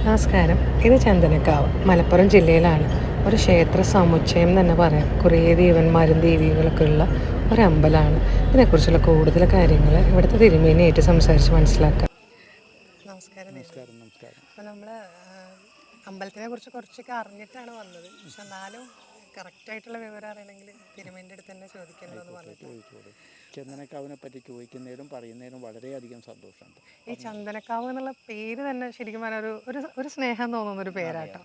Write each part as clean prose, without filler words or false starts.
നമസ്കാരം. ഇത് ചന്ദനക്കാവ് മലപ്പുറം ജില്ലയിലാണ്. ഒരു ക്ഷേത്ര സമുച്ചയം തന്നെ പറയാം. കുറേ ദേവന്മാരും ദേവികളൊക്കെ ഉള്ള ഒരമ്പലമാണ്. ഇതിനെക്കുറിച്ചുള്ള കൂടുതൽ കാര്യങ്ങൾ ഇവിടുത്തെ തിരുമേനിയായിട്ട് സംസാരിച്ച് മനസ്സിലാക്കാം. നമസ്കാരം. നമസ്കാരം. നമസ്കാരം. അപ്പോൾ നമ്മൾ അമ്പലത്തിനെ കുറിച്ച് കുറച്ചൊക്കെ അറിഞ്ഞിട്ടാണ് വന്നത്. പക്ഷെ എന്നാലും കറക്റ്റായിട്ടുള്ള വിവരം അറിയണമെങ്കിൽ തിരുമേൻ്റെ അടുത്ത് തന്നെ ചോദിക്കണമെന്ന് ആയിക്കോട്ടെ, പറഞ്ഞിട്ട്. ചോദിച്ചോളൂ. ചന്ദനക്കാവിനെ പറ്റി ചോദിക്കുന്നതിലും പറയുന്നതിലും വളരെയധികം സന്തോഷമുണ്ട്. ഈ ചന്ദനക്കാവ് എന്നുള്ള പേര് തന്നെ ശരിക്കും പറഞ്ഞാൽ ഒരു ഒരു ഒരു സ്നേഹം തോന്നുന്നൊരു പേരാട്ടോ.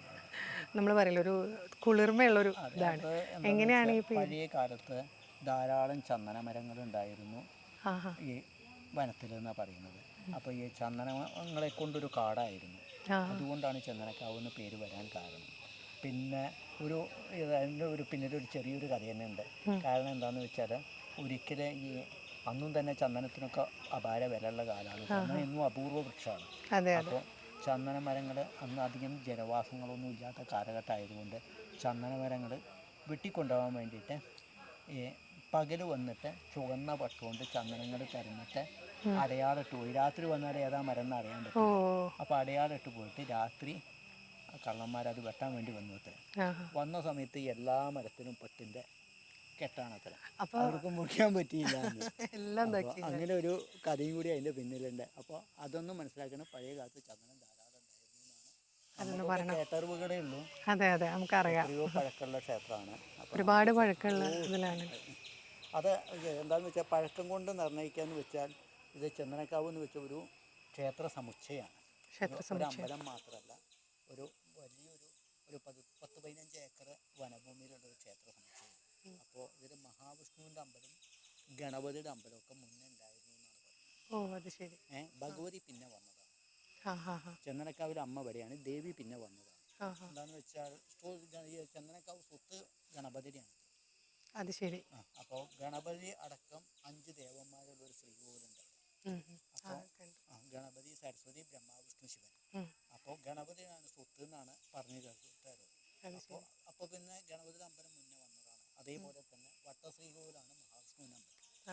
നമ്മൾ പറയില്ല, ഒരു കുളിർമയുള്ളൊരു ഇതാണ്. എങ്ങനെയാണ് ഈ പേര്? പഴയ കാലത്ത് ധാരാളം ചന്ദന മരങ്ങളുണ്ടായിരുന്നു ആഹാ. ഈ വനത്തിലെന്നാണ് പറയുന്നത്. അപ്പോൾ ഈ ചന്ദനങ്ങളെ കൊണ്ടൊരു കാടായിരുന്നു. അതുകൊണ്ടാണ് ചന്ദനക്കാവ് എന്ന് പേര് വരാൻ കാരണം. പിന്നെ അതിൻ്റെ പിന്നീട് ചെറിയൊരു കഥ തന്നെ ഉണ്ട്. കാരണം എന്താണെന്ന് വെച്ചാൽ ഒരിക്കലും ഈ അന്നും തന്നെ ചന്ദനത്തിനൊക്കെ അപാര വിലയുള്ള കാലമാണ്. ചന്ദനം എന്നും അപൂർവ വൃക്ഷമാണ്. അപ്പോൾ ചന്ദന മരങ്ങൾ അന്ന് അധികം ജനവാസങ്ങളൊന്നും ഇല്ലാത്ത കാലഘട്ടമായതുകൊണ്ട് ചന്ദന മരങ്ങൾ വെട്ടിക്കൊണ്ടുപോകാൻ വേണ്ടിയിട്ട് ഈ പകൽ വന്നിട്ട് ചുവന്ന പട്ടുകൊണ്ട് ചന്ദനങ്ങൾ തരുന്നിട്ട് അടയാളിട്ട് പോയി. രാത്രി വന്നാൽ ഏതാ മരം എന്ന് അറിയാൻ പറ്റും. അപ്പോൾ അടയാളിട്ട് പോയിട്ട് രാത്രി കള്ളന്മാരത് വെട്ടാൻ വേണ്ടി വന്നു അത്ര. വന്ന സമയത്ത് എല്ലാ മരത്തിനും പട്ടിൻ്റെ കെട്ടാണത്ര. അവർക്ക് മുറിക്കാൻ പറ്റിയില്ല. അങ്ങനെ ഒരു കഥയും കൂടി അതിൻ്റെ പിന്നിലുണ്ട്. അപ്പോൾ അതൊന്നും മനസ്സിലാക്കണം. പഴയ കാലത്ത് ചന്ദനം ധാരാളം ഉണ്ടായിരുന്നു. കേട്ടറിവുകളേ ഉള്ളൂ. എത്രയോ പഴക്കമുള്ള ക്ഷേത്രമാണ്. ഒരുപാട് പഴക്കമുള്ള ഇതിലാണ്. അത് എന്താണെന്ന് വെച്ചാൽ പഴക്കം കൊണ്ട് നിർണ്ണയിക്കാന്ന് വെച്ചാൽ ഇത് ചന്ദനക്കാവ് എന്ന് വെച്ച ഒരു ക്ഷേത്ര സമുച്ചയമാണ്. ഒരു അമ്പലം മാത്രമല്ല, ഒരു വലിയൊരു 10-15 ഏക്കർ വനഭൂമിയിലുള്ള ഒരു ക്ഷേത്ര സമുച്ചയം. അപ്പോൾ ഇതിൽ മഹാവിഷ്ണുവിൻ്റെ അമ്പലം, ഗണപതിയുടെ അമ്പലമൊക്കെ മുന്നേ ഉണ്ടായിരുന്നു എന്നാണ് പറയുന്നത്. ഭഗവതി പിന്നെ വന്നതാണ്. ചന്ദനക്കാവിലെ അമ്മ വരെയാണ്, ദേവി പിന്നെ വന്നതാണ്. എന്താണെന്ന് വെച്ചാൽ ചന്ദനക്കാവ് സ്വത്ത് ഗണപതിയുടെയാണ്. അത് ശരി. അപ്പോൾ ഗണപതി അടക്കം 5 ദേവന്മാരുള്ള ഒരു ശ്രീകോവിലുണ്ട്. അപ്പോൾ ഗണപതി, സരസ്വതി, ബ്രഹ്മ, വിഷ്ണു, ശിവൻ. അപ്പോൾ ഗണപതിയാണ് സ്വത്ത് എന്നാണ് പറഞ്ഞു കേട്ടത്. അപ്പോൾ പിന്നെ ഗണപതിയുടെ അമ്പലം മുന്നേ വന്നതാണ്. അതേപോലെ തന്നെ വട്ടശ്രീകോവിലാണ് മഹാവിഷ്ണുവിൻ്റെ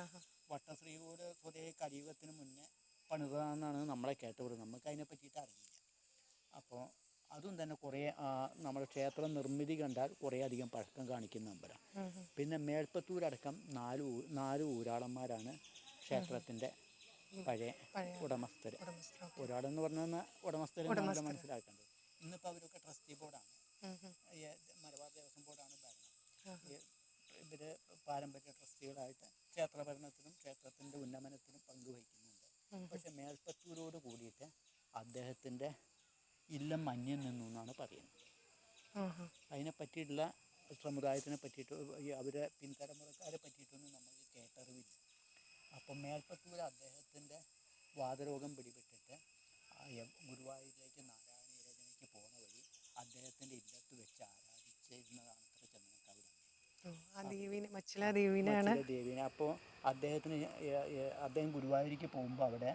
അമ്പലം. വട്ടശ്രീകോവിൽ സ്വതേ കലിയുഗത്തിന് മുന്നേ പണിതാണെന്നാണ് നമ്മളെ കേട്ടത്. നമുക്ക് അതിനെ പറ്റിയിട്ട് അറിയില്ല. അപ്പോൾ അതും തന്നെ കുറേ നമ്മുടെ ക്ഷേത്ര നിർമ്മിതി കണ്ടാൽ കുറേ അധികം പഴക്കം കാണിക്കുന്ന അമ്പലം. പിന്നെ മേൽപ്പത്തൂരടക്കം 4 ഊരാളന്മാരാണ് ക്ഷേത്രത്തിൻ്റെ പഴയ ഉടമസ്ഥർ. ഊരാളെന്ന് പറഞ്ഞാൽ ഉടമസ്ഥരെ നമ്മൾ മനസ്സിലാക്കേണ്ടത്. ഇന്നിപ്പോൾ അവരൊക്കെ ട്രസ്റ്റി ബോർഡാണ്. മലബാർ ദേവസ്വം ബോർഡാണ് ഭരണം. ഇവർ പാരമ്പര്യ ട്രസ്റ്റികളായിട്ട് ക്ഷേത്ര ഭരണത്തിനും ക്ഷേത്രത്തിൻ്റെ ഉന്നമനത്തിനും പങ്കുവഹിക്കുന്നുണ്ട്. പക്ഷെ മേൽപ്പത്തൂരോട് കൂടിയിട്ട് അദ്ദേഹത്തിൻ്റെ ഇല്ലം അന്യം നിന്നു എന്നാണ് പറയുന്നത്. അതിനെ പറ്റിയിട്ടുള്ള സമുദായത്തിനെ പറ്റിയിട്ട് അവരെ പിൻതലമുറക്കാരെ പറ്റിയിട്ടൊന്നും നമുക്ക് കേട്ടറിവില്ല. അപ്പം മേൽപ്പത്തൂർ അദ്ദേഹത്തിൻ്റെ വാതരോഗം പിടിപെട്ടിട്ട് ഗുരുവായൂരിലേക്ക് നാരായണീരചനയ്ക്ക് പോണ വഴി അദ്ദേഹത്തിൻ്റെ ഇല്ലത്ത് വെച്ച് ആരാധിച്ചിരുന്നതാണ് അത്ര ചന്ദനക്കാവിലാണ് ദേവീനെ. അപ്പോൾ അദ്ദേഹം ഗുരുവായൂരിലേക്ക് പോകുമ്പോൾ അവിടെ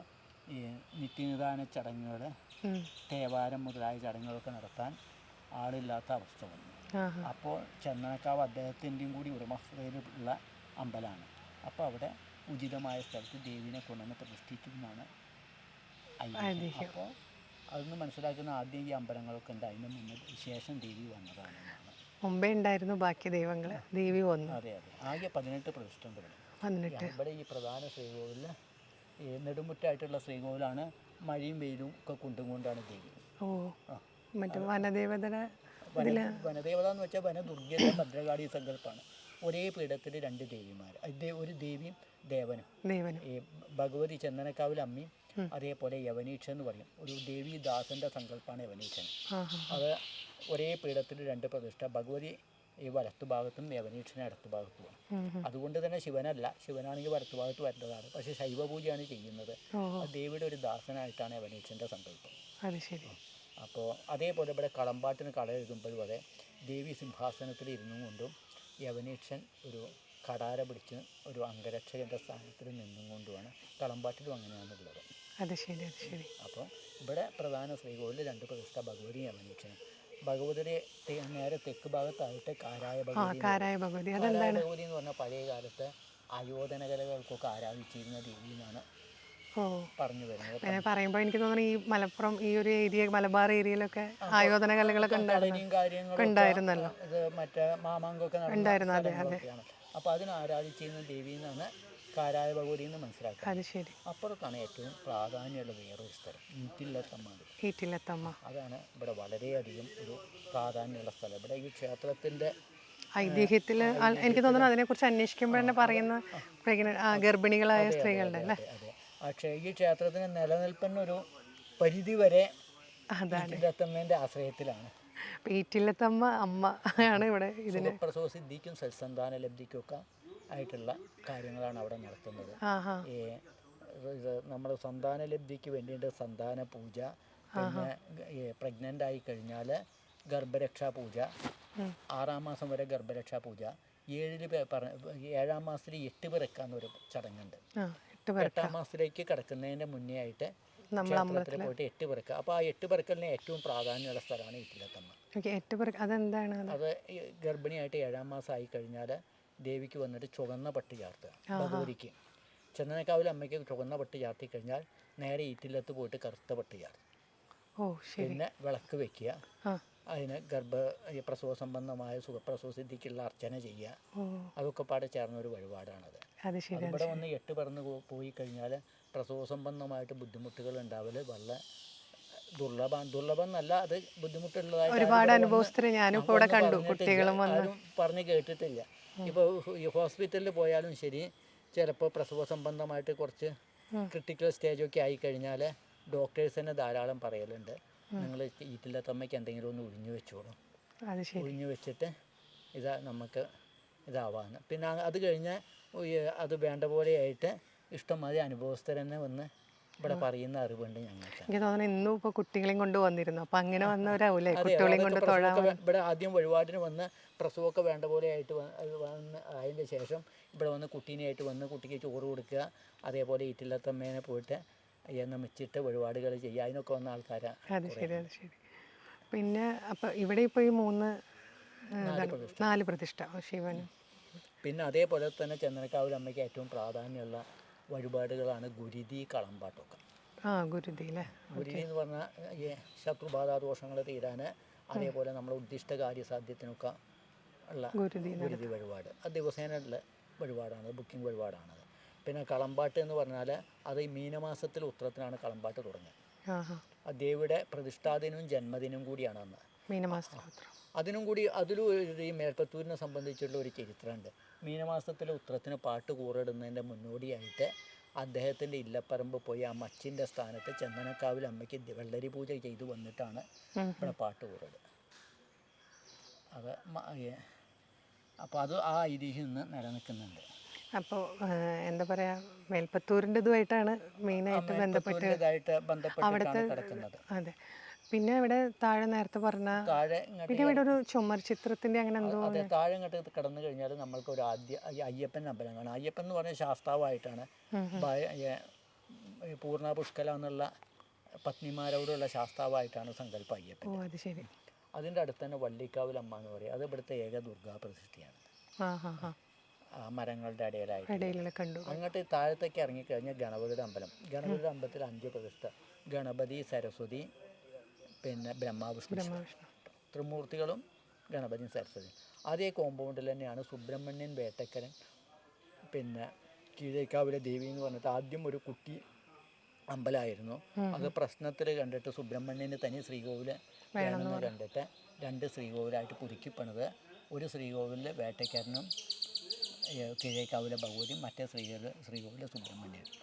ഈ നിത്യനിദാന ചടങ്ങുകൾ, തേവാരം മുതലായ ചടങ്ങുകളൊക്കെ നടത്താൻ ആളില്ലാത്ത അവസ്ഥ വന്നു. അപ്പോൾ ചന്ദനക്കാവ് അദ്ദേഹത്തിൻ്റെയും കൂടി ഉടമസ്ഥതയിലുള്ള അമ്പലമാണ്. അപ്പോൾ അവിടെ ഉചിതമായ സ്ഥലത്ത് ദേവീനെ കൊണ്ടുവന്ന് പ്രതിഷ്ഠിച്ചു എന്നാണ് ഐതിഹ്യം. അപ്പോൾ അതൊന്ന് മനസ്സിലാക്കുന്ന ആദ്യം ഈ അമ്പലങ്ങളൊക്കെ ഉണ്ട്. അതിന് മുന്നേ ശേഷം ദേവി വന്നതാണ്. മുമ്പേ ഉണ്ടായിരുന്നു ബാക്കി ദൈവങ്ങൾ, ദേവി വന്നു. അതെ. ആകെ 18 പ്രതിഷ്ഠ ഉണ്ട് ഇവിടെ. ഈ പ്രധാന ശ്രീകോവിലിൽ നെടുമുറ്റായിട്ടുള്ള ശ്രീകോവിലാണ്. മഴയും വെയിലും ഒക്കെ കൊണ്ടാണ് ദേവി. വനദേവത എന്ന് വെച്ചാൽ വനദുർഗയുടെ ഭദ്രകാളി സങ്കല്പമാണ്. ഒരേ പീഠത്തിൽ 2 ദേവിമാർ, ഒരു ദേവിയും ദേവനും. ഈ ഭഗവതി ചന്ദനക്കാവിൽ അമ്മയും, അതേപോലെ യവനീക്ഷ എന്ന് പറയും. ഒരു ദേവി ദാസന്റെ സങ്കല്പമാണ് യവനീക്ഷൻ. അത് ഒരേ പീഠത്തിൽ 2 പ്രതിഷ്ഠ. ഭഗവതി ഈ വലത്തു ഭാഗത്തും യവനീക്ഷനെ അടുത്ത ഭാഗത്തുമാണ്. അതുകൊണ്ട് തന്നെ ശിവനല്ല, ശിവനാണെങ്കിൽ വലത്തു ഭാഗത്ത് വരേണ്ടതാണ്. പക്ഷെ ശൈവപൂജയാണ് ചെയ്യുന്നത്. ദേവിയുടെ ഒരു ദാസനായിട്ടാണ് യവനീക്ഷൻ്റെ സങ്കല്പം. അപ്പോൾ അതേപോലെ ഇവിടെ കളമ്പാട്ടിന് കള എഴുതുമ്പോഴും അതെ, ദേവി സിംഹാസനത്തിൽ ഇരുന്നും കൊണ്ടും യവനീക്ഷൻ ഒരു കടാര പിടിച്ച് ഒരു അംഗരക്ഷകൻ്റെ സ്ഥാനത്തിൽ നിന്നും കൊണ്ടുമാണ് കളമ്പാട്ടിലും അങ്ങനെയാണുള്ളത്. അപ്പോൾ ഇവിടെ പ്രധാന ശ്രീകോവിൽ 2 പ്രതിഷ്ഠ, ഭഗവതി യവനീക്ഷനും. ഭഗവതിയുടെ നേരെ തെക്ക് ഭാഗത്തായിട്ട് കാരായ ഭഗവതി എന്ന് പറഞ്ഞാൽ പഴയ കാലത്ത് ആയോധന കലകൾക്കൊക്കെ ആരാധിച്ചിരുന്ന ദേവി എന്നാണ് ഓ പറഞ്ഞു വരുന്നത്. അങ്ങനെ പറയുമ്പോൾ എനിക്ക് തോന്നുന്നു ഈ മലപ്പുറം ഈ ഒരു ഏരിയ മലബാർ ഏരിയയിലൊക്കെ ആയോധന കലകളൊക്കെ കളരിയും കാര്യങ്ങളും ഉണ്ടായിരുന്നല്ലോ. ഇത് മറ്റേ മാമാങ്കമൊക്കെ നടന്ന സ്ഥലങ്ങളൊക്കെയാണ്. അപ്പോൾ അതിന് ആരാധിച്ചിരുന്ന ദേവി എന്നാണ് കാരായ ഭഗവതി എന്ന് മനസ്സിലാക്കുക. അത് ശരി. അപ്പുറത്താണ് ഏറ്റവും പ്രാധാന്യമുള്ള വേറൊരു സ്ഥലം, ഈറ്റില്ലത്തമ്മ. ഈറ്റില്ലത്തമ്മ അതാണ് ഇവിടെ വളരെയധികം ഒരു പ്രാധാന്യമുള്ള സ്ഥലം. ഇവിടെ ഈ ക്ഷേത്രത്തിൻ്റെ ഐതിഹ്യത്തിൽ എനിക്ക് തോന്നുന്നു അതിനെക്കുറിച്ച് അന്വേഷിക്കുമ്പോൾ തന്നെ പറയുന്ന ഗർഭിണികളായ സ്ത്രീകളുടെ അല്ലേ. അതെ. ഈ ക്ഷേത്രത്തിന് നിലനിൽപ്പിനൊരു പരിധി വരെ ഈറ്റില്ലത്തമ്മേൻ്റെ ആശ്രയത്തിലാണ്. ഈറ്റില്ലത്തമ്മ അമ്മ ആണ് ഇവിടെ ഇതിന് പ്രസവ സിദ്ധിക്കും സൽസന്താന ലബ്ധിക്കൊക്കെ ആയിട്ടുള്ള കാര്യങ്ങളാണ് അവിടെ നടത്തുന്നത്. ഇത് നമ്മുടെ സന്താന ലബ്ധിക്ക് വേണ്ടിയിട്ട് സന്താന പൂജ, പിന്നെ പ്രഗ്നൻ്റ് ആയി കഴിഞ്ഞാൽ ഗർഭരക്ഷാ പൂജ, 6-ാം മാസം വരെ ഗർഭരക്ഷാ പൂജ, 7-ാം മാസത്തിൽ 8 പിറക്കാന്നൊരു ചടങ്ങുണ്ട്. 8-ാം മാസത്തിലേക്ക് കിടക്കുന്നതിൻ്റെ മുന്നേ ആയിട്ട് ക്ഷേത്രത്തിൽ പോയിട്ട് 8 പിറക്കുക. അപ്പോൾ ആ 8 പിറക്കലിന് ഏറ്റവും പ്രാധാന്യമുള്ള സ്ഥലമാണ് ഈറ്റില്ലത്തമ്മ. അതെന്താണ്? അത് ഗർഭിണിയായിട്ട് 7-ാം മാസം ആയി കഴിഞ്ഞാൽ ദേവിക്ക് വന്നിട്ട് ചുവന്ന പട്ട് ചാർത്തുക. ഭഗവതിക്ക് ചന്ദനക്കാവിൽ അമ്മയ്ക്ക് ചുവന്ന പട്ട് ചാർത്തി കഴിഞ്ഞാൽ നേരെ ഈറ്റില്ലത്ത് പോയിട്ട് കറുത്ത പട്ട് ചാർത്തും. പിന്നെ വിളക്ക് വെക്കുക, അതിന് പ്രസവ സംബന്ധമായ സുഖപ്രസവ സിദ്ധിക്കുള്ള അർച്ചന ചെയ്യുക. അതൊക്കെ പാടെ ചേർന്നൊരു വഴിപാടാണത്. ഇവിടെ വന്ന് 8 പിറന്ന് പോയി കഴിഞ്ഞാൽ പ്രസവ സംബന്ധമായിട്ട് ബുദ്ധിമുട്ടുകൾ ഉണ്ടാവല് വളരെ ദുർലഭം എന്നല്ല, അത് ബുദ്ധിമുട്ടുള്ളതായിട്ട് ഒരുപാട് അനുഭവസ്ഥരെ ഞാനിപ്പോൾ ഇവിടെ കണ്ടു. കുട്ടികളും ആരും പറഞ്ഞ് കേട്ടിട്ടില്ല. ഇപ്പോൾ ഈ ഹോസ്പിറ്റലിൽ പോയാലും ശരി, ചിലപ്പോൾ പ്രസവ സംബന്ധമായിട്ട് കുറച്ച് ക്രിട്ടിക്കൽ സ്റ്റേജൊക്കെ ആയിക്കഴിഞ്ഞാൽ ഡോക്ടേഴ്സ് തന്നെ ധാരാളം പറയലുണ്ട്, നിങ്ങൾ ഈറ്റില്ലത്തമ്മയ്ക്ക് എന്തെങ്കിലും ഒന്ന് ഒഴിഞ്ഞു വെച്ചോളും, ഒഴിഞ്ഞു വെച്ചിട്ട് നമുക്ക് ഇതാവാന്ന്. പിന്നെ അത് കഴിഞ്ഞ് അത് വേണ്ട പോലെയായിട്ട് ഇഷ്ടംമാതിരി അനുഭവസ്ഥർ തന്നെ വന്ന് ഇവിടെ പറയുന്ന അറിവുണ്ട് ഞങ്ങൾക്ക്. എനിക്ക് തോന്നുന്നു ഇന്നും ഇപ്പോൾ കുട്ടികളെയും കൊണ്ട് വന്നിരുന്നു. അപ്പം അങ്ങനെ വന്നവരാവൂലേ കുട്ടികളെയും കൊണ്ട് തൊഴാൻ. ഇവിടെ ആദ്യം വഴിപാടിന് വന്ന് പ്രസവമൊക്കെ വേണ്ട പോലെ ആയിട്ട് വന്ന് അതിൻ്റെ ശേഷം ഇവിടെ വന്ന് കുട്ടീനെയായിട്ട് വന്ന് കുട്ടിക്ക് ചോറ് കൊടുക്കുക, അതേപോലെ ഈറ്റില്ലത്തമ്മേനെ പോയിട്ട് നമിച്ചിട്ട് വഴിപാടുകൾ ചെയ്യുക, അതിനൊക്കെ വന്ന ആൾക്കാരാണ്. അത് ശരി. പിന്നെ അപ്പം ഇവിടെ ഇപ്പോൾ ഈ 4 പ്രതിഷ്ഠ ശിവനും. പിന്നെ അതേപോലെ തന്നെ ചന്ദനക്കാവിൽ അമ്മയ്ക്ക് ഏറ്റവും പ്രാധാന്യമുള്ള വഴിപാടുകളാണ് ഗുരുതി, കളമ്പാട്ടമൊക്കെ. ഗുരുതി അല്ലേ. ഗുരുതി എന്ന് പറഞ്ഞാൽ ഈ ശത്രുബാധാദോഷങ്ങൾ തീരാൻ, അതേപോലെ നമ്മുടെ ഉദ്ദിഷ്ട കാര്യസാധ്യത്തിനൊക്കെ ഉള്ള ഗുരുതി വഴിപാട്. അത് ദിവസേനയുള്ള വഴിപാടാണ്, ബുക്കിംഗ് വഴിപാടാണത്. പിന്നെ കളമ്പാട്ട് എന്ന് പറഞ്ഞാൽ അത് ഈ മീനമാസത്തിൽ ഉത്രത്തിനാണ് കളമ്പാട്ട് തുടങ്ങുക. ആ ദേവിയുടെ പ്രതിഷ്ഠാദിനവും ജന്മദിനവും കൂടിയാണ് അന്ന് മീനമാസത്തിൽ. അതിലും ഈ മേൽപ്പത്തൂരിനെ സംബന്ധിച്ചുള്ള ഒരു ചരിത്രമുണ്ട്. മീനമാസത്തിലെ ഉത്രത്തിന് പാട്ട് കൂറിടുന്നതിൻ്റെ മുന്നോടിയായിട്ട് അദ്ദേഹത്തിൻ്റെ ഇല്ലപ്പറമ്പ് പോയി ആ മച്ചിൻ്റെ സ്ഥാനത്ത് ചന്ദനക്കാവിൽ അമ്മയ്ക്ക് വെള്ളരി പൂജ ചെയ്തു വന്നിട്ടാണ് ഇവിടെ പാട്ട് കൂറിടുക. അപ്പോൾ അത് ആ ഐതിഹ്യം ഇന്ന് നിലനിൽക്കുന്നുണ്ട്. അപ്പോൾ എന്താ പറയുക, മേൽപ്പത്തൂരിൻ്റെ ഇതുമായിട്ടാണ് മെയിനായിട്ട് ബന്ധപ്പെട്ടിട്ടാണ് കിടക്കുന്നത്. അതെ. പിന്നെ ഇവിടെ താഴെ നേരത്തെ പറഞ്ഞ പിന്നെ ഇവിടെ ഒരു ചുമർ ചിത്രത്തിൻ്റെ അങ്ങനെ എന്തോ. അതെ, താഴെ ഇങ്ങോട്ട് കടന്നു കഴിഞ്ഞാൽ നമ്മൾക്ക് ഒരു അയ്യപ്പൻ അമ്പലം കാണാം. അയ്യപ്പൻ എന്ന് പറഞ്ഞ ശാസ്താവായിട്ടാണ്, പൂർണ്ണ പുഷ്കല എന്നുള്ള പത്നിമാരോടുള്ള ശാസ്താവായിട്ടാണ് സങ്കല്പം അയ്യപ്പൻ. അത് ശരി. അതിൻ്റെ അടുത്ത് തന്നെ വള്ളിക്കാവിൽ അമ്മ എന്ന് പറയും. അത് ഇവിടുത്തെ ഏക ദുർഗാ പ്രതിഷ്ഠയാണ്. മരങ്ങളുടെ ഇടയിലായിട്ട് കണ്ടു. അങ്ങോട്ട് താഴത്തേക്ക് ഇറങ്ങിക്കഴിഞ്ഞാൽ ഗണപതിയുടെ അമ്പലം. ഗണപതിയുടെ അമ്പലത്തിൽ 5 പ്രതിഷ്ഠ: ഗണപതി, സരസ്വതി, പിന്നെ ബ്രഹ്മാവിഷ്ണു, ത്രിമൂർത്തികളും ഗണപതിയും സരസ്വതിയും. അതേ കോമ്പൗണ്ടിൽ തന്നെയാണ് സുബ്രഹ്മണ്യൻ, വേട്ടക്കരൻ, പിന്നെ കീഴേക്കാവിലെ ദേവി എന്ന് പറഞ്ഞിട്ട് ആദ്യം ഒരു കുട്ടി അമ്പലമായിരുന്നു. അത് പ്രശ്നത്തിൽ കണ്ടിട്ട് സുബ്രഹ്മണ്യന് തനി ശ്രീകോവിൽ വേണമെന്ന് കണ്ടിട്ട് 2 ശ്രീകോവിലായിട്ട് പുതുക്കിപ്പണത്. ഒരു ശ്രീകോവിലിൽ വേട്ടക്കാരനും കീഴേക്കാവിലെ ഭഗവതിയും, മറ്റേ ശ്രീകോവിലെ സുബ്രഹ്മണ്യനും.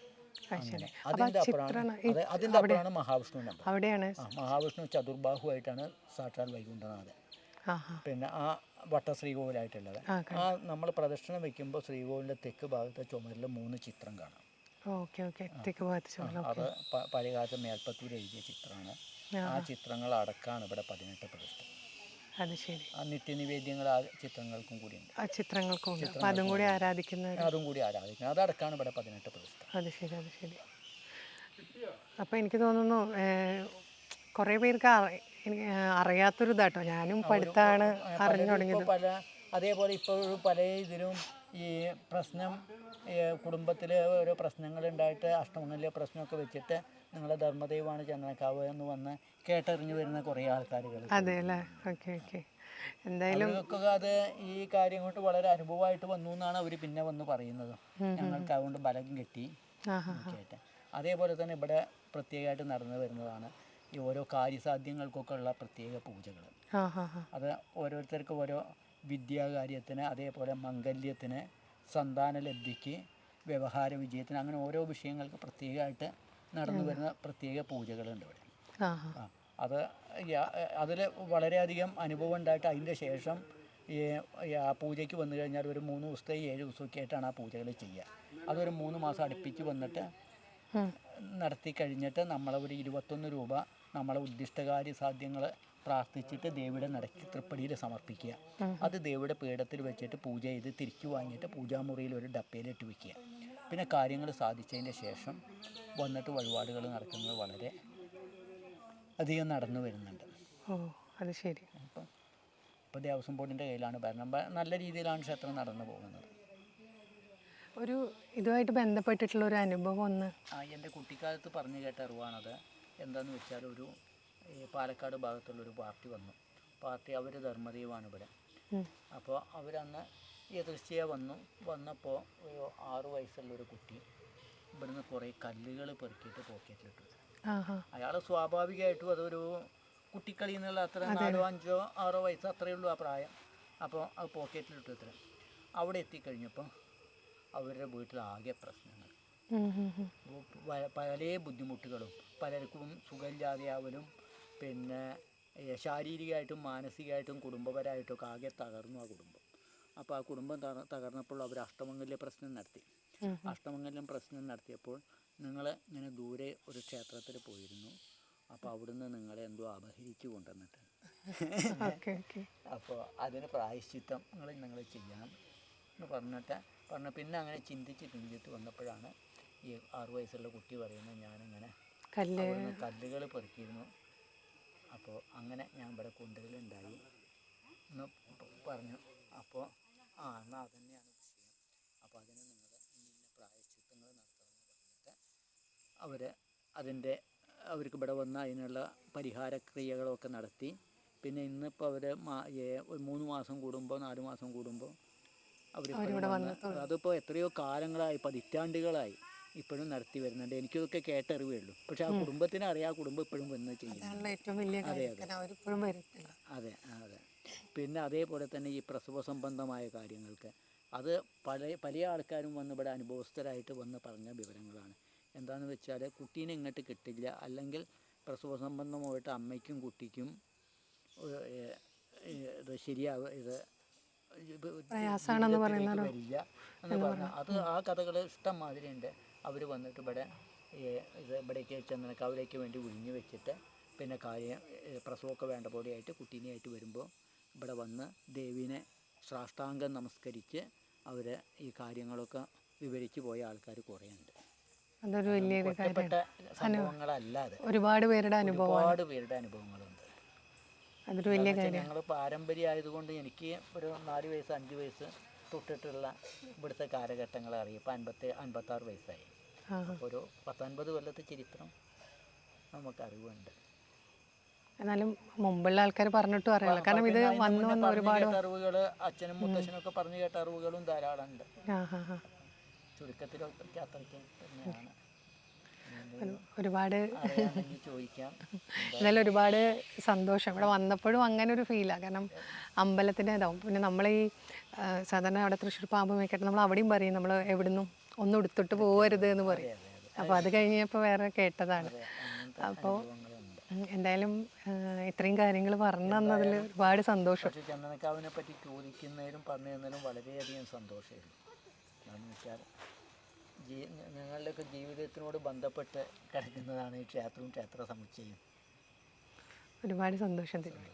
അതിൻ്റെ അപ്പുറമാണ് മഹാവിഷ്ണുവിൻ്റെ അമ്പലം. മഹാവിഷ്ണു ചതുർബാഹുവായിട്ടാണ് സാക്ഷാൽ വൈകുണ്ഠനാഥൻ. പിന്നെ ആ വട്ടശ്രീകോവിലായിട്ടുള്ളത്. ആ നമ്മൾ പ്രദക്ഷിണം വയ്ക്കുമ്പോൾ ശ്രീകോവിലിൻ്റെ തെക്ക് ഭാഗത്തെ ചുമരിൽ 3 ചിത്രം കാണാം. അത് പഴയകാലത്ത് മേൽപ്പത്തൂർ എഴുതിയ ചിത്രമാണ്. ആ ചിത്രങ്ങൾ അടക്കാണ് ഇവിടെ 18 പ്രതിഷ്ഠ. അത് ശരി. ആ നിത്യനിവേദ്യങ്ങൾ ആ ചിത്രങ്ങൾക്കും കൂടിയുണ്ട്. അതും കൂടി ആരാധിക്കുന്നത്. അതടക്കാണ് ഇവിടെ 18 പ്രതിഷ്ഠ. അത് ശരി. അപ്പോൾ എനിക്ക് തോന്നുന്നു കുറേ പേർക്ക് അറിയാത്തൊരു ഇതാട്ടോ. ഞാനും പഠിത്താണ് അറിഞ്ഞു തുടങ്ങിയത്. അതേപോലെ ഇപ്പോഴും പല ഇതിലും ഈ പ്രശ്നം കുടുംബത്തിൽ ഓരോ പ്രശ്നങ്ങളുണ്ടായിട്ട് അഷ്ടമംഗല്യ പ്രശ്നമൊക്കെ വെച്ചിട്ട് നിങ്ങളെ ധർമ്മദൈവമാണ് ചന്ദനക്കാവ് എന്ന് വന്ന് കേട്ടറിഞ്ഞു വരുന്ന കുറേ ആൾക്കാരുകൾ. അതെ അല്ലേ? Okay okay. എന്തായാലും അവർക്കൊക്കെ അത് ഈ കാര്യം കൊണ്ട് വളരെ അനുഭവമായിട്ട് വന്നു എന്നാണ് അവർ പിന്നെ വന്ന് പറയുന്നത്. ഞങ്ങൾക്ക് അതുകൊണ്ട് ബലം കിട്ടി കേട്ടെ. അതേപോലെ തന്നെ ഇവിടെ പ്രത്യേകമായിട്ട് നടന്നു വരുന്നതാണ് ഈ ഓരോ കാര്യസാധ്യങ്ങൾക്കൊക്കെ ഉള്ള പ്രത്യേക പൂജകൾ. അത് ഓരോരുത്തർക്കും ഓരോ വിദ്യാകാര്യത്തിന്, അതേപോലെ മംഗല്യത്തിന്, സന്താനലബ്ധിക്ക്, വ്യവഹാര വിജയത്തിന്, അങ്ങനെ ഓരോ വിഷയങ്ങൾക്ക് പ്രത്യേകമായിട്ട് നടന്നു വരുന്ന പ്രത്യേക പൂജകളുണ്ട് ഇവിടെ. അത് അതിൽ വളരെയധികം അനുഭവം ഉണ്ടായിട്ട് അതിൻ്റെ ശേഷം ആ പൂജയ്ക്ക് വന്നു കഴിഞ്ഞാൽ ഒരു 3 ദിവസത്തെ 7 ദിവസമൊക്കെ ആയിട്ടാണ് ആ പൂജകൾ ചെയ്യുക. അതൊരു 3 മാസം അടുപ്പിച്ച് വന്നിട്ട് നടത്തി കഴിഞ്ഞിട്ട് നമ്മളൊരു 21 രൂപ നമ്മളെ ഉദ്ദിഷ്ടകാര്യ സാധ്യങ്ങൾ പ്രാർത്ഥിച്ചിട്ട് ദേവിയുടെ നടക്കി തൃപ്പടിയിൽ സമർപ്പിക്കുക. അത് ദേവിയുടെ പീഠത്തിൽ വെച്ചിട്ട് പൂജ ചെയ്ത് തിരിച്ചു വാങ്ങിയിട്ട് പൂജാമുറിയിൽ ഒരു ഡപ്പയിലിട്ട് വയ്ക്കുക. പിന്നെ കാര്യങ്ങൾ സാധിച്ചതിൻ്റെ ശേഷം വന്നിട്ട് വഴിപാടുകൾ നടക്കുന്നത് വളരെ അധികം നടന്നു വരുന്നുണ്ട്. ഓ അത് ശരി. ഇപ്പോൾ ദേവസ്വം ബോർഡിൻ്റെ കയ്യിലാണ് ഭരണം. നല്ല രീതിയിലാണ് ക്ഷേത്രം നടന്നു പോകുന്നത്. ഒരു ഇതുമായിട്ട് ബന്ധപ്പെട്ടിട്ടുള്ള ഒരു അനുഭവം ഒന്ന് എൻ്റെ കുട്ടിക്കാലത്ത് പറഞ്ഞു കേട്ട അറിവാണത്. എന്താണെന്ന് വെച്ചാൽ ഒരു പാലക്കാട് ഭാഗത്തുള്ളൊരു പാർട്ടി വന്നു. പാർട്ടി അവർ ധർമ്മദൈവമാണ് ഇവിടെ. അപ്പോൾ അവരന്ന് എതിർച്ചയെ വന്നപ്പോൾ ഒരു 6 വയസ്സുള്ളൊരു കുട്ടി ഇവിടുന്ന് കുറേ കല്ലുകൾ പെറുക്കിയിട്ട് പോക്കറ്റിലിട്ടു. അയാൾ സ്വാഭാവികമായിട്ടും അതൊരു കുട്ടിക്കളി എന്നുള്ള അത്ര 4, 5, 6 വയസ്സ് അത്രയേ ഉള്ളൂ ആ പ്രായം. അപ്പോൾ അത് പോക്കറ്റിലിട്ടു. ഇത്ര അവിടെ എത്തിക്കഴിഞ്ഞപ്പോൾ അവരുടെ വീട്ടിലാകെ പ്രശ്നങ്ങൾ, പല ബുദ്ധിമുട്ടുകളും, പലർക്കും സുഖമില്ലാതെയാവലും, പിന്നെ ശാരീരികമായിട്ടും മാനസികമായിട്ടും കുടുംബപരമായിട്ടൊക്കെ ആകെ തകർന്നു ആ കുടുംബം. അപ്പോൾ ആ കുടുംബം തകർന്നപ്പോൾ അവർ അഷ്ടമംഗല്യ പ്രശ്നം നടത്തി. അഷ്ടമംഗല്യം പ്രശ്നം നടത്തിയപ്പോൾ നിങ്ങൾ ഇങ്ങനെ ദൂരെ ഒരു ക്ഷേത്രത്തിൽ പോയിരുന്നു, അപ്പോൾ അവിടുന്ന് നിങ്ങളെ എന്തോ അപഹരിച്ചു കൊണ്ടുവന്നിട്ട് അപ്പോൾ അതിന് പ്രായശ്ചിത്തം നിങ്ങൾ ചെയ്യണം എന്ന് പറഞ്ഞിട്ട് പിന്നെ അങ്ങനെ ചിന്തിച്ച് വന്നപ്പോഴാണ് ഈ 6 വയസ്സുള്ള കുട്ടി പറയുന്നത്, ഞാനിങ്ങനെ കല്ലുകൾ പെറുക്കിയിരുന്നു, അപ്പോൾ അങ്ങനെ ഞാൻ ഇവിടെ കൊണ്ടുവരലുണ്ടായി എന്ന് പറഞ്ഞു. അപ്പോൾ എന്നാൽ അതുതന്നെയാണ് വിഷയം. അപ്പോൾ അതിന് നിങ്ങൾ ഇന്ന പ്രായശ്ചിത്തങ്ങൾ നടത്തണമെന്ന് പറഞ്ഞിട്ട് അവർക്ക് ഇവിടെ വന്ന് അതിനുള്ള പരിഹാരക്രിയകളൊക്കെ നടത്തി. പിന്നെ ഇന്നിപ്പോൾ അവർ 3 മാസം കൂടുമ്പോൾ 4 മാസം കൂടുമ്പോൾ അതിപ്പോൾ എത്രയോ കാലങ്ങളായി, പതിറ്റാണ്ടുകളായി ഇപ്പോഴും നടത്തി വരുന്നുണ്ട്. എനിക്കിതൊക്കെ കേട്ടറിവേ ഉള്ളൂ. പക്ഷെ ആ കുടുംബത്തിന് അറിയാം, ആ കുടുംബം ഇപ്പോഴും വന്ന് ചെയ്യുന്നു. അതെ. പിന്നെ അതേപോലെ തന്നെ ഈ പ്രസവ സംബന്ധമായ കാര്യങ്ങൾക്ക് അത് പല ആൾക്കാരും വന്ന് ഇവിടെ അനുഭവസ്ഥരായിട്ട് വന്ന് പറഞ്ഞ വിവരങ്ങളാണ്. എന്താണെന്ന് വെച്ചാൽ കുട്ടീനെ ഇങ്ങോട്ട് കിട്ടില്ല, അല്ലെങ്കിൽ പ്രസവ സംബന്ധമായിട്ട് അമ്മയ്ക്കും കുട്ടിക്കും ഇത് പ്രയാസമാണെന്ന് വരില്ല എന്ന് പറഞ്ഞാൽ അത് ആ കഥകൾ ഇഷ്ടം മാതിരി ഉണ്ട്. അവർ വന്നിട്ട് ഇവിടേക്ക് ചന്ദനക്കാവിലേക്ക് വേണ്ടി ഒഴിഞ്ഞു വെച്ചിട്ട് പിന്നെ പ്രസവമൊക്കെ വേണ്ട പോലെയായിട്ട് കുട്ടീനെയായിട്ട് വരുമ്പോൾ ഇവിടെ വന്ന് ദേവീനെ സാഷ്ടാംഗം നമസ്കരിച്ച് അവർ ഈ കാര്യങ്ങളൊക്കെ വിവരിച്ച് പോയ ആൾക്കാർ കുറേ ഉണ്ട്. അതൊരു വലിയ ഒറ്റപ്പെട്ട സംഭവങ്ങളല്ലാതെ ഒരുപാട് പേരുടെ അനുഭവങ്ങളുണ്ട്. അതൊരു വലിയ കാര്യം. ഞങ്ങൾ പാരമ്പര്യമായതുകൊണ്ട് എനിക്ക് ഒരു 4 വയസ്സ് 5 വയസ്സ് തൊട്ടിട്ടുള്ള ഇവിടുത്തെ കാലഘട്ടങ്ങൾ അറിയാം. ഇപ്പം 56 വയസ്സായി. ഒരു 19 കൊല്ലത്തെ ചരിത്രം നമുക്കറിവുണ്ട്. എന്നാലും മുമ്പുള്ള ആൾക്കാർ പറഞ്ഞിട്ടും അറിയാം, കാരണം ഇത് വന്ന് ഒരുപാട് അറിവുകൾ അച്ഛനും മുത്തച്ഛനും ഒക്കെ പറഞ്ഞു കേട്ട അറിവുകളും ധാരാളം ഉണ്ട്. ചുരുക്കത്തിലൊക്കെ അത്രയ്ക്ക് തന്നെയാണ്. ഒരുപാട് ചോദിക്കാം. എന്നാലും ഒരുപാട് സന്തോഷം ഇവിടെ വന്നപ്പോഴും അങ്ങനെ ഒരു ഫീലാണ്. കാരണം അമ്പലത്തിൻ്റെ ഇതാവും. പിന്നെ നമ്മൾ ഈ സാധാരണ അവിടെ തൃശ്ശൂർ പാമ്പ് മേക്കട്ടെ നമ്മൾ അവിടെയും പറയും, നമ്മൾ എവിടുന്നും ഒന്നും എടുത്തിട്ട് പോകരുത് എന്ന് പറയും. അപ്പോൾ അത് കഴിഞ്ഞപ്പോൾ വേറെ കേട്ടതാണ്. അപ്പോൾ എന്തായാലും ഇത്രയും കാര്യങ്ങൾ പറഞ്ഞു തന്നതിൽ ഒരുപാട് സന്തോഷം. ചന്ദനക്കാവിനെ പറ്റി ചോദിക്കുന്നതിലും പറഞ്ഞു തന്നതിലും വളരെയധികം സന്തോഷമായിരുന്നു. എന്താണെന്ന് വെച്ചാൽ ഞങ്ങളുടെയൊക്കെ ജീവിതത്തിനോട് ബന്ധപ്പെട്ട് കിടക്കുന്നതാണ് ഈ ക്ഷേത്രവും ക്ഷേത്ര സമുച്ചയം. ഒരുപാട് സന്തോഷം തരും.